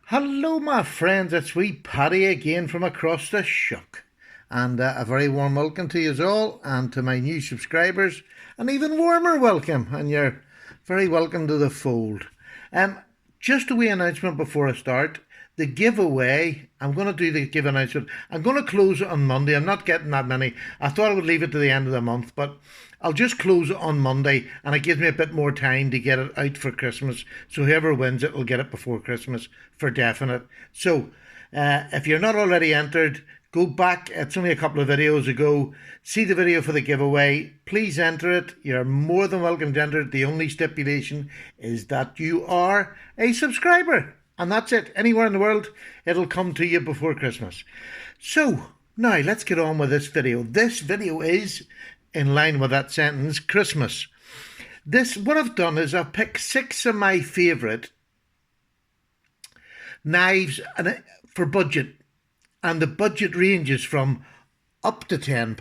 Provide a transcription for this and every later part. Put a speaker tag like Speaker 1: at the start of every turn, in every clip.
Speaker 1: Hello, my friends. It's wee Paddy again from across the shuck. And a very warm welcome to you all and to my new subscribers. An even warmer welcome. And you're very welcome to the fold. Um, just a wee announcement before I start. The giveaway, I'm going to do the give announcement. I'm going to close it on Monday. I'm not getting that many. I thought I would leave it to the end of the month, but I'll just close it on Monday, and it gives me a bit more time to get it out for Christmas. So whoever wins it will get it before Christmas for definite. So if you're not already entered, go back. It's only a couple of videos ago. See the video for the giveaway. Please enter it. You're more than welcome to enter it. The only stipulation is that you are a subscriber. And that's it. Anywhere in the world, it'll come to you before Christmas. So, now let's get on with this video. This video is, in line with that sentence, Christmas. What I've done is I've picked 6 of my favourite knives for budget. And the budget ranges from up to £10,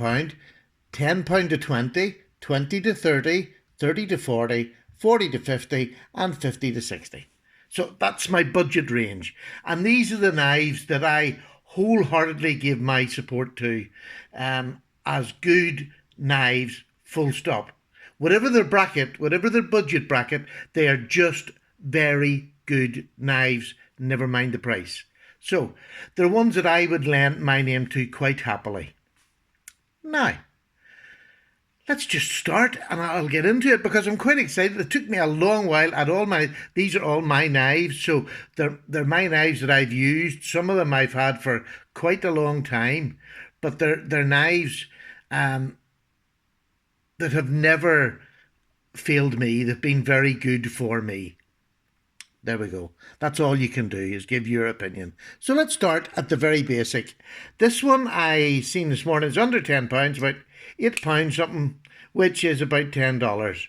Speaker 1: £10 to 20, 20 to 30, 30 to 40, 40 to 50, and 50 to 60. So that's my budget range. And these are the knives that I wholeheartedly give my support to as good knives, full stop. Whatever their bracket, whatever their budget bracket, they are just very good knives, never mind the price. So they're ones that I would lend my name to quite happily. Now, let's just start and I'll get into it because I'm quite excited. It took me a long while. These are all my knives, so they're my knives that I've used. Some of them I've had for quite a long time, but they're knives that have never failed me. They've been very good for me. There we go. That's all you can do is give your opinion. So let's start at the very basic. This one I seen this morning is under £10, about £8 something, which is about $10.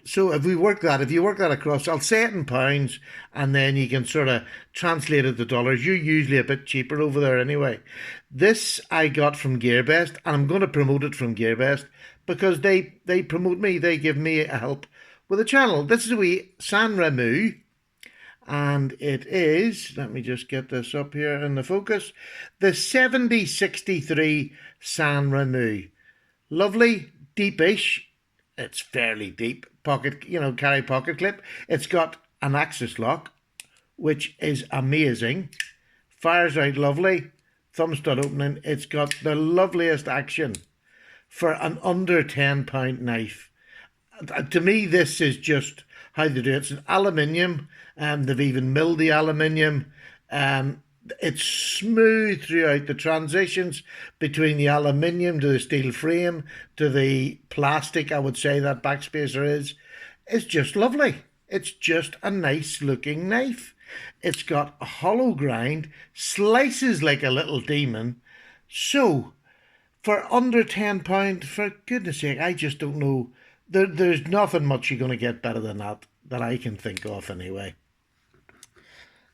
Speaker 1: So if you work that across, I'll say it in pounds, and then you can sort of translate it to dollars. You're usually a bit cheaper over there anyway. This I got from GearBest, and I'm going to promote it from GearBest because they promote me. They give me a help with the channel. This is a wee Sanrenmu. And it is, let me just get this up here in the focus, the 7063 Sanrenmu. Lovely, deepish. It's fairly deep. Carry pocket clip. It's got an axis lock, which is amazing. Fires out lovely. Thumb stud opening. It's got the loveliest action for an under £10 knife. To me, this is just how they do it. It's an aluminium. They've even milled the aluminium. It's smooth throughout. The transitions between the aluminium to the steel frame to the plastic, I would say that backspacer is just lovely. It's just a nice looking knife. It's got a hollow grind, slices like a little demon. So, for under £10, for goodness sake, I just don't know. There's nothing much you're going to get better than that I can think of anyway.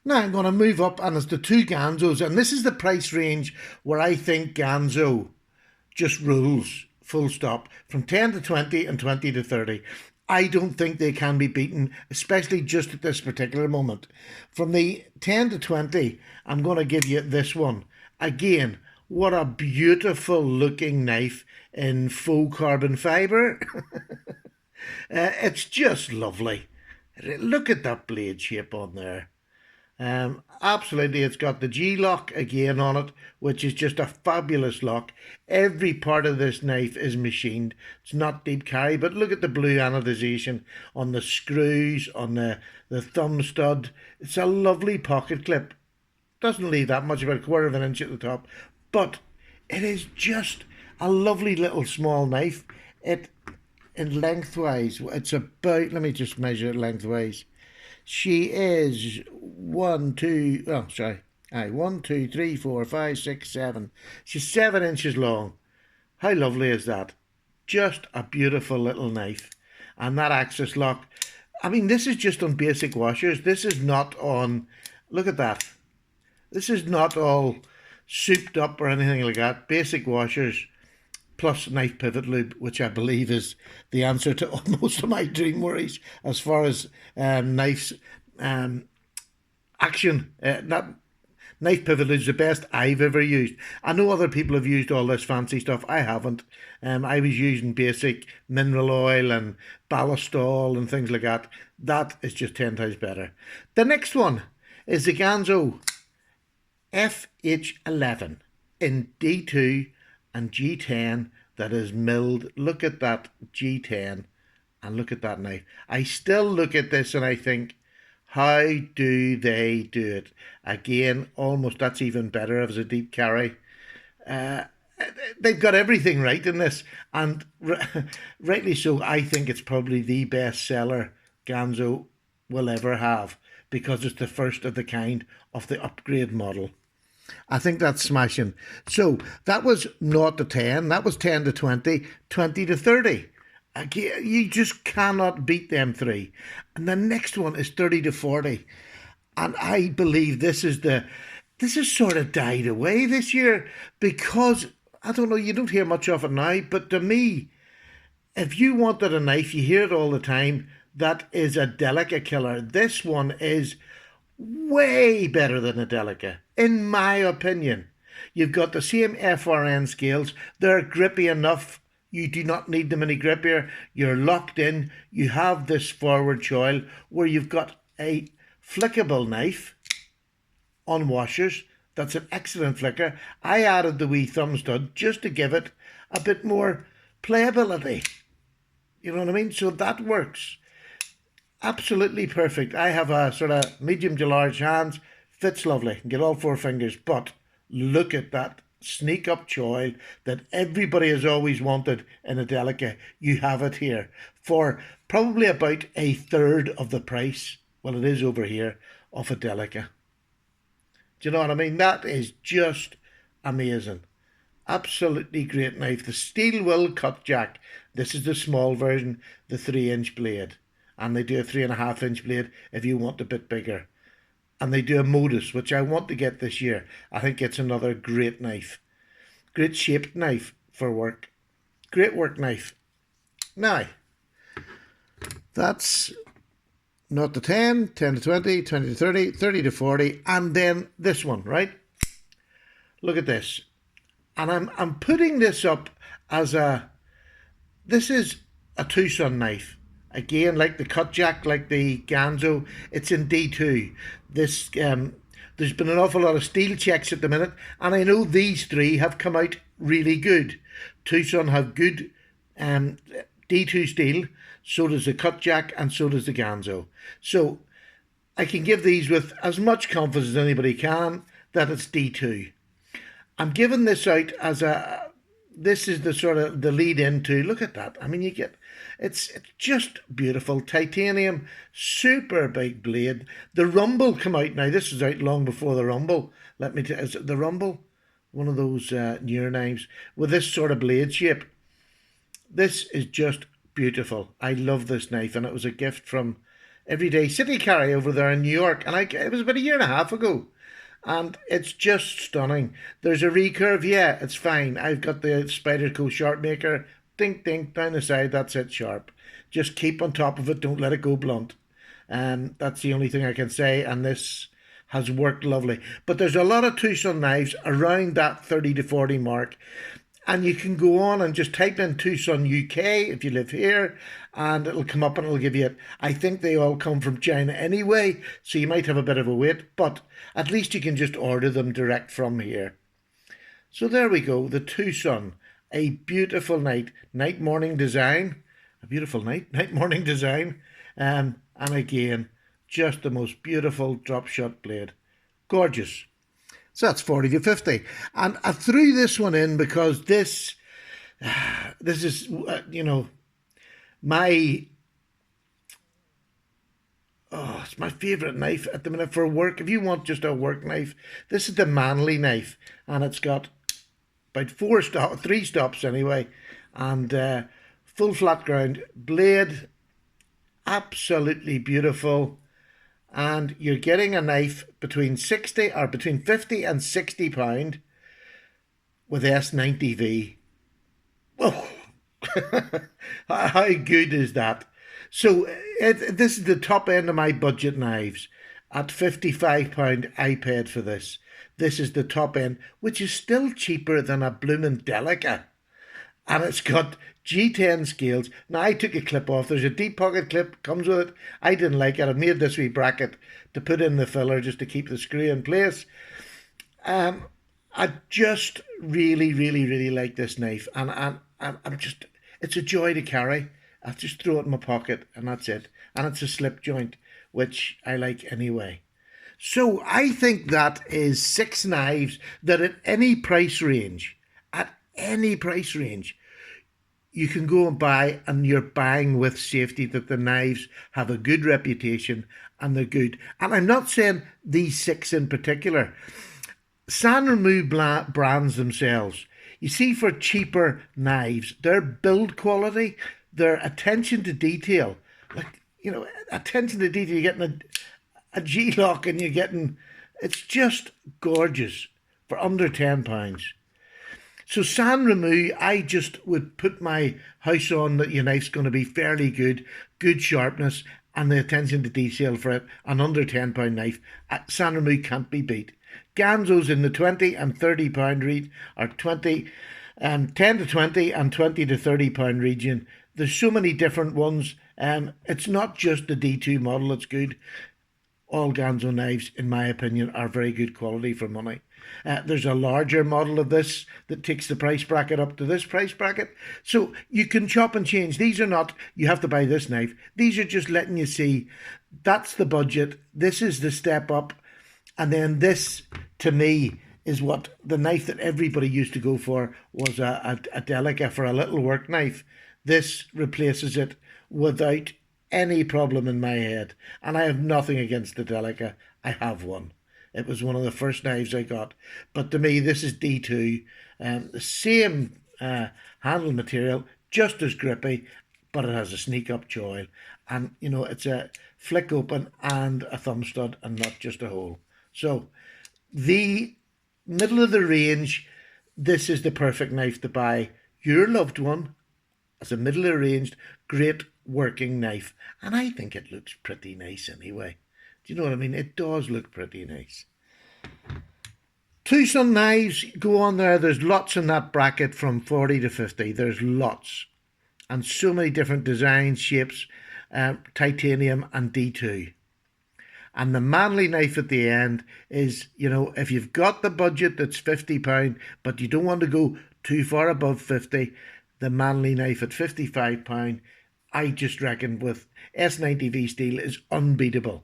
Speaker 1: Now I'm going to move up, and it's the 2 Ganzos, and this is the price range where I think Ganzo just rules, full stop, from 10 to 20 and 20 to 30. I don't think they can be beaten, especially just at this particular moment. From the 10 to 20, I'm going to give you this one. Again, what a beautiful looking knife in faux carbon fibre. It's just lovely. Look at that blade shape on there. Absolutely, it's got the G-lock again on it, which is just a fabulous lock. Every part of this knife is machined. It's not deep carry, but look at the blue anodization on the screws, on the thumb stud. It's a lovely pocket clip. Doesn't leave that much, about 1/4 of an inch at the top, but it is just a lovely little small knife. In lengthwise, it's about, let me just measure it lengthwise. She is 1, 2, 3, 4, 5, 6, 7. She's 7 inches long. How lovely is that? Just a beautiful little knife. And that axis lock, I mean, this is just on basic washers. This is not on, look at that. This is not all souped up or anything like that. Basic washers plus knife pivot lube, which I believe is the answer to most of my dream worries as far as knives. action. That knife pivot is the best I've ever used. I know other people have used all this fancy stuff. I haven't. I was using basic mineral oil and ballistol and things like that. That is just 10 times better. The next one is the Ganzo FH11 in D2 and G10 that is milled. Look at that G10 and look at that knife. I still look at this and I think, how do they do it? Again, almost that's even better as a deep carry. They've got everything right in this, and rightly so. I think it's probably the best seller Ganzo will ever have because it's the first of the kind of the upgrade model. I think that's smashing. So that was 0 to 10, that was 10 to 20, 20 to 30. Again, you just cannot beat them three. And the next one is 30 to 40. And I believe this is sort of died away this year because, I don't know, you don't hear much of it now, but to me, if you wanted a knife, you hear it all the time, that is a Delica killer. This one is way better than a Delica, in my opinion. You've got the same FRN scales. They're grippy enough. You do not need them any grippier. You're locked in. You have this forward choil where you've got a flickable knife on washers. That's an excellent flicker. I added the wee thumb stud just to give it a bit more playability. You know what I mean? So that works. Absolutely perfect. I have a sort of medium to large hands. Fits lovely. Get all four fingers. But look at that sneak up choil that everybody has always wanted in a Delica. You have it here for probably about a third of the price. Well, it is over here of a Delica. Do you know what I mean? That is just amazing. Absolutely great knife. The Steelwill Cutjack. This is the small version, the 3-inch blade. And they do a 3.5-inch blade if you want a bit bigger. And they do a modus, which I want to get this year. I think it's another great knife. Great shaped knife for work. Great work knife. Now, that's 0 to 10, 10 to 20, 20 to 30, 30 to 40, and then this one, right? Look at this. And I'm putting this up as this is a Tucson knife. Again, like the Cutjack, like the Ganzo, it's in D2. This there's been an awful lot of steel checks at the minute, and I know these three have come out really good. Tucson have good D2 steel, so does the Cutjack, and so does the Ganzo. So I can give these with as much confidence as anybody can that it's D2. I'm giving this out as this is the sort of the lead into, look at that. I mean, you get, it's just beautiful. Titanium, super big blade. The Rumble come out now. This is out long before the Rumble. Let me tell you, is it the Rumble? One of those newer knives with this sort of blade shape. This is just beautiful. I love this knife, and it was a gift from Everyday City Carry over there in New York. And it was about a year and a half ago. And it's just stunning. There's a recurve, yeah, it's fine. I've got the Spyderco Sharp Maker. Dink, dink, down the side, that's it, sharp. Just keep on top of it, don't let it go blunt. That's the only thing I can say, and this has worked lovely. But there's a lot of Tucson knives around that 30 to 40 mark. And you can go on and just type in Tucson UK if you live here, and it'll come up and it'll give you it. I think they all come from China anyway, so you might have a bit of a wait, but at least you can just order them direct from here. So there we go, the Tucson, a beautiful night-morning design, a beautiful night-morning design, and again, just the most beautiful drop shot blade. Gorgeous. So that's 40 to 50. And I threw this one in because this is, it's my favourite knife at the minute for work. If you want just a work knife, this is the Manly knife. And it's got about 3 stops anyway. And full flat ground blade. Absolutely beautiful. And you're getting a knife between 50 and 60 pound with S90V. Whoa! How good is that? So this is the top end of my budget knives. At £55 I paid for this. This is the top end, which is still cheaper than a bloomin' Delica. And it's got G10 scales. Now, I took a clip off. There's a deep pocket clip, comes with it. I didn't like it. I made this wee bracket to put in the filler just to keep the screw in place. I just really, really, really like this knife. And I'm just, it's a joy to carry. I just throw it in my pocket and that's it. And it's a slip joint, which I like anyway. So I think that is 6 knives that at any price range, you can go and buy, and you're buying with safety that the knives have a good reputation and they're good. And I'm not saying these 6 in particular. Sanrenmu brands themselves. You see, for cheaper knives, their build quality, their attention to detail, like, you know, attention to detail, you're getting a G-lock and you're getting, it's just gorgeous for under £10. So Sanrenmu, I just would put my house on that your knife's going to be fairly good, good sharpness, and the attention to detail for it, an under £10 knife. Sanrenmu can't be beat. Ganzo's in the £20 and £30 region, or 10 to 20 and £20 to £30 region. There's so many different ones. It's not just the D2 model that's good. All Ganzo knives, in my opinion, are very good quality for money. There's a larger model of this that takes the price bracket up to this price bracket. So you can chop and change. These are not, you have to buy this knife. These are just letting you see, that's the budget. This is the step up. And then this, to me, is what the knife that everybody used to go for was a Delica for a little work knife. This replaces it without any problem in my head. And I have nothing against the Delica. I have one. It was one of the first knives I got. But to me, this is D2. The same handle material, just as grippy, but it has a sneak up choil. And, you know, it's a flick open and a thumb stud and not just a hole. So the middle of the range, this is the perfect knife to buy your loved one as a middle of the range, great working knife. And I think it looks pretty nice anyway. Do you know what I mean? It does look pretty nice. Tucson knives, go on there. There's lots in that bracket from 40 to 50. There's lots. And so many different designs, shapes, titanium and D2. And the manly knife at the end is, you know, if you've got the budget that's £50, but you don't want to go too far above 50, the manly knife at £55, I just reckon with S90V steel is unbeatable.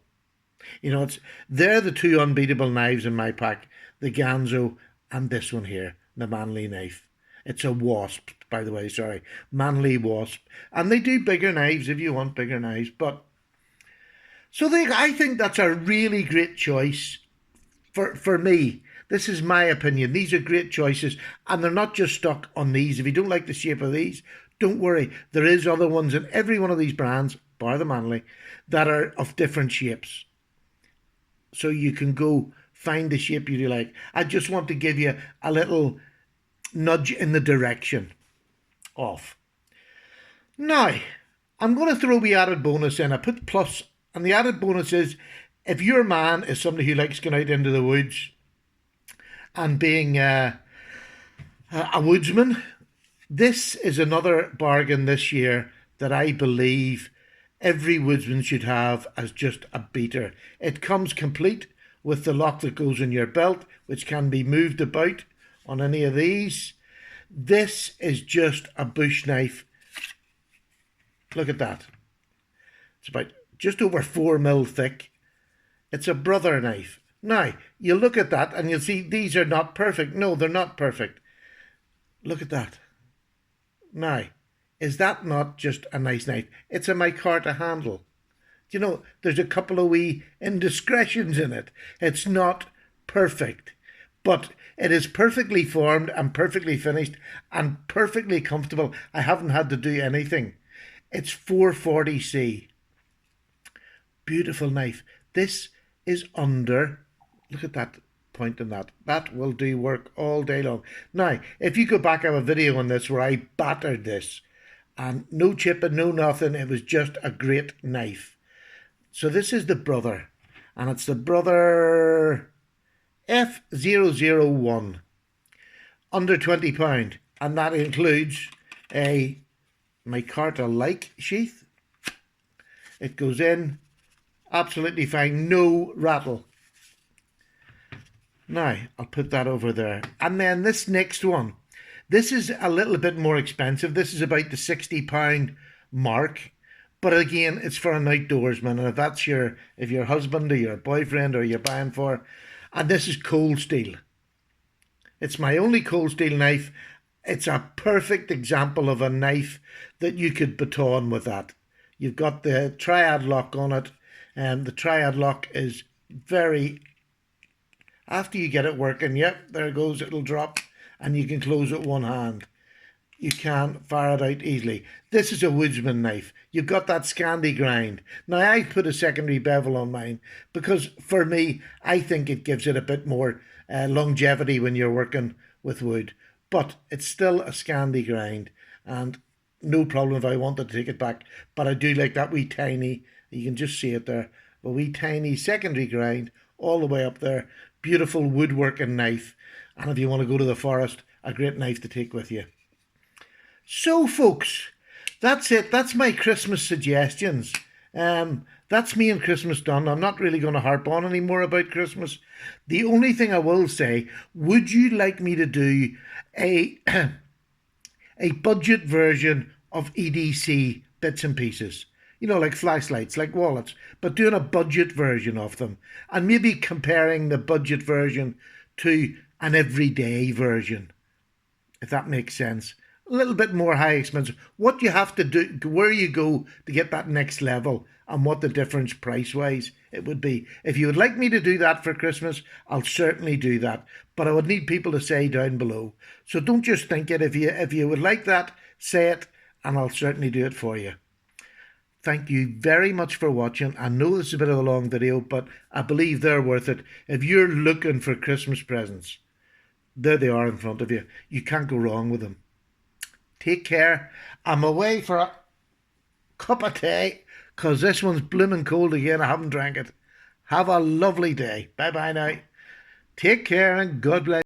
Speaker 1: You know, they're the 2 unbeatable knives in my pack, the Ganzo and this one here, the manly knife. It's a Wasp, by the way, sorry, manly Wasp. And they do bigger knives if you want bigger knives, but so I think that's a really great choice for me. This is my opinion. These are great choices, and they're not just stuck on these. If you don't like the shape of these, don't worry. There is other ones in every one of these brands, bar the manly, that are of different shapes. So you can go find the shape you like. I just want to give you a little nudge in the direction of. Now, I'm going to throw the added bonus in. I put plus. And the added bonus is, if your man is somebody who likes going out into the woods and being a woodsman, this is another bargain this year that I believe every woodsman should have as just a beater. It comes complete with the lock that goes in your belt, which can be moved about on any of these. This is just a bush knife. Look at that. It's about just over 4mm thick. It's a brother knife. Now, you look at that and you'll see these are not perfect. No, they're not perfect. Look at that. Now, is that not just a nice knife? It's a micarta handle. You know, there's a couple of wee indiscretions in it. It's not perfect, but it is perfectly formed and perfectly finished and perfectly comfortable. I haven't had to do anything. It's 440C. Beautiful knife. This is under, look at that point on that. That will do work all day long. Now, if you go back, I have a video on this where I battered this. And no chipping, no nothing. It was just a great knife. So this is the brother. and it's the Brother F001, under £20, and that includes a micarta-like sheath. It goes in absolutely fine, no rattle. Now, I'll put that over there. And then this next one, this is a little bit more expensive. This is about the £60 mark. But again, it's for an outdoorsman. And if that's if your husband or your boyfriend or you're buying for, and this is Coldsteel. It's my only Coldsteel knife. It's a perfect example of a knife that you could baton with that. You've got the triad lock on it, and the triad lock is very... After you get it working, yep, there it goes, it'll drop, and you can close it one hand. You can fire it out easily. This is a woodsman knife. You've got that Scandi grind. Now, I put a secondary bevel on mine because, for me, I think it gives it a bit more longevity when you're working with wood. But it's still a Scandi grind, and no problem if I wanted to take it back. But I do like that wee tiny, you can just see it there, a wee tiny secondary grind all the way up there. Beautiful woodworking knife, and if you want to go to the forest, a great knife to take with you. So folks, that's it. That's my Christmas suggestions. That's me and Christmas done. I'm not really going to harp on anymore about Christmas. The only thing I will say, would you like me to do a budget version of EDC bits and pieces? You know, like flashlights, like wallets, but doing a budget version of them, and maybe comparing the budget version to an everyday version, if that makes sense. A little bit more high expensive. What you have to do, where you go to get that next level, and what the difference price-wise it would be. If you would like me to do that for Christmas, I'll certainly do that. But I would need people to say down below. So don't just think it. If you would like that, say it, and I'll certainly do it for you. Thank you very much for watching. I know this is a bit of a long video, but I believe they're worth it. If you're looking for Christmas presents, there they are in front of you. You can't go wrong with them. Take care. I'm away for a cup of tea because this one's blooming cold again. I haven't drank it. Have a lovely day. Bye-bye now. Take care and God bless.